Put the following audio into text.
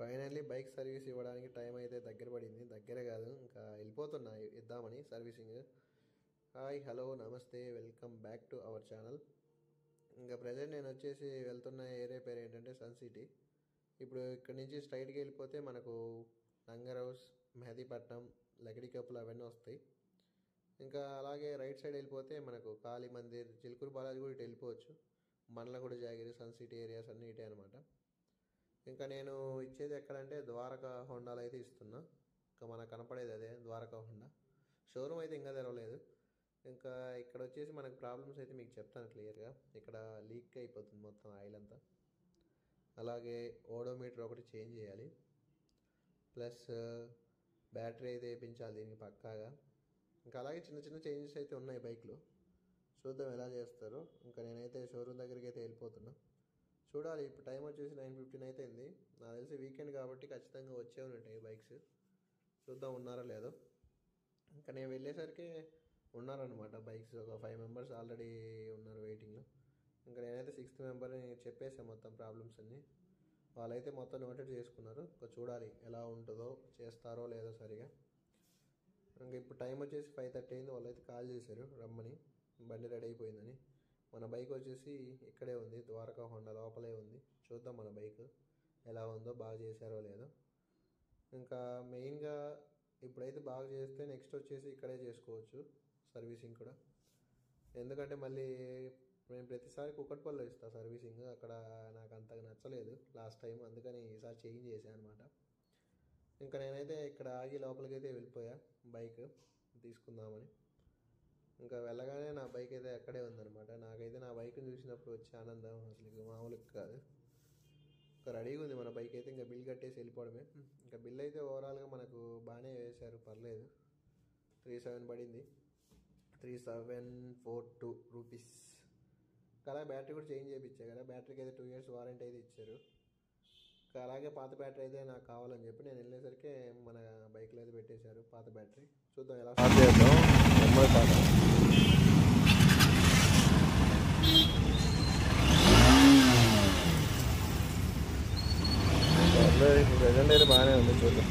Finally bike service ఇవ్వడానికి time అయితే దగ్గర పడింది. దగ్గరే కాదు, ఇంకా వెళ్ళిపోతున్నా ఇద్దామని సర్వీసింగ్. హాయ్, హలో, నమస్తే, welcome back to our channel. ఇంకా ప్రజెంట్ నేను వచ్చేసి వెళ్తున్న ఏరియా పేరు ఏంటంటే సన్ సిటీ. ఇప్పుడు ఇక్కడ నుంచి స్ట్రైట్కి వెళ్ళిపోతే మనకు నంగర్ హౌస్, మెహదీపట్నం, లకిడి కప్పులు అవన్నీ వస్తాయి. ఇంకా అలాగే రైట్ సైడ్ వెళ్ళిపోతే మనకు కాళీ మందిర్, చిలుకూరు బాలాజీ కూడా ఇటు వెళ్ళిపోవచ్చు. మండలగూడ, జాగిరి, సన్ సిటీ ఏరియాస్ అన్నీ ఇటే అనమాట. ఇంకా నేను ఇచ్చేది ఎక్కడంటే ద్వారకా హోండాలో అయితే ఇస్తున్నా. ఇంకా మనకు కనపడేది అదే ద్వారకా హోండా. షోరూమ్ అయితే ఇంకా తెరవలేదు. ఇంకా ఇక్కడ వచ్చేసి మనకు ప్రాబ్లమ్స్ అయితే మీకు చెప్తాను క్లియర్గా. ఇక్కడ లీక్ అయిపోతుంది మొత్తం ఆయిల్ అంతా. అలాగే ఓడోమీటర్ ఒకటి చేంజ్ చేయాలి, ప్లస్ బ్యాటరీ అయితే వేయించాలి దీనికి పక్కాగా. ఇంకా అలాగే చిన్న చిన్న చేంజెస్ అయితే ఉన్నాయి బైక్లో. చూద్దాం ఎలా చేస్తారో. ఇంకా నేనైతే షోరూమ్ దగ్గరికి అయితే వెళ్ళిపోతున్నా. చూడాలి. ఇప్పుడు టైం వచ్చేసి 9:15 అయితే అయింది. నాకు తెలిసి వీకెండ్ కాబట్టి ఖచ్చితంగా వచ్చే ఉంటాయి బైక్స్. చూద్దాం ఉన్నారో లేదో. ఇంకా నేను వెళ్ళేసరికి ఉన్నారనమాట బైక్స్. ఒక 5 మెంబర్స్ ఆల్రెడీ ఉన్నారు వెయిటింగ్లో. ఇంకా నేనైతే 6th మెంబర్ని చెప్పేసాను మొత్తం ప్రాబ్లమ్స్ అన్నీ. వాళ్ళైతే మొత్తం నోటెడ్ చేసుకున్నారు. ఇంకా చూడాలి ఎలా ఉంటుందో, చేస్తారో లేదో సరిగా. ఇంకా ఇప్పుడు టైం వచ్చేసి 5:30 అయింది. వాళ్ళైతే కాల్ చేశారు రమ్మని, బండి రెడీ అయిపోయిందని. మన బైక్ వచ్చేసి ఇక్కడే ఉంది, ద్వారకా హోండా లోపలే ఉంది. చూద్దాం మన బైక్ ఎలా ఉందో, బాగా చేశారో లేదో. ఇంకా మెయిన్గా ఇప్పుడైతే బాగా చేస్తే నెక్స్ట్ వచ్చేసి ఇక్కడే చేసుకోవచ్చు సర్వీసింగ్ కూడా. ఎందుకంటే మళ్ళీ నేను ప్రతిసారి కుకట్పల్లిలో ఇస్తాను సర్వీసింగ్. అక్కడ నాకు అంతగా నచ్చలేదు లాస్ట్ టైం, అందుకని ఈసారి చేంజ్ చేశాను అనమాట. ఇంకా నేనైతే ఇక్కడ ఆగి లోపలికి అయితే వెళ్ళిపోయా బైక్ తీసుకుందామని. ఇంకా వెళ్ళగానే నా బైక్ అయితే అక్కడే ఉందన్నమాట. నాకైతే నా బైక్ని చూసినప్పుడు వచ్చే ఆనందం అసలు మామూలుగా కాదు. ఇంకా రెడీగా ఉంది మన బైక్ అయితే. ఇంకా బిల్ కట్టేసి వెళ్ళిపోవడమే. ఇంకా బిల్ అయితే ఓవరాల్గా మనకు బాగానే వేశారు, పర్లేదు. 37 పడింది, 3742 రూపీస్. అలా బ్యాటరీ కూడా చేంజ్ చేయించా కదా. బ్యాటరీకి అయితే 2 years వారంటీ అయితే ఇచ్చారు. ఇంకా అలాగే పాత బ్యాటరీ అయితే నాకు కావాలని చెప్పి నేను వెళ్ళేసరికి మన బైక్లో అయితే పెట్టేశారు పాత బ్యాటరీ. చూద్దాం ఎలా స్టార్ట్ చేద్దాం. ప్రజెంట్ అయితే బాగానే ఉంది, చూద్దాం.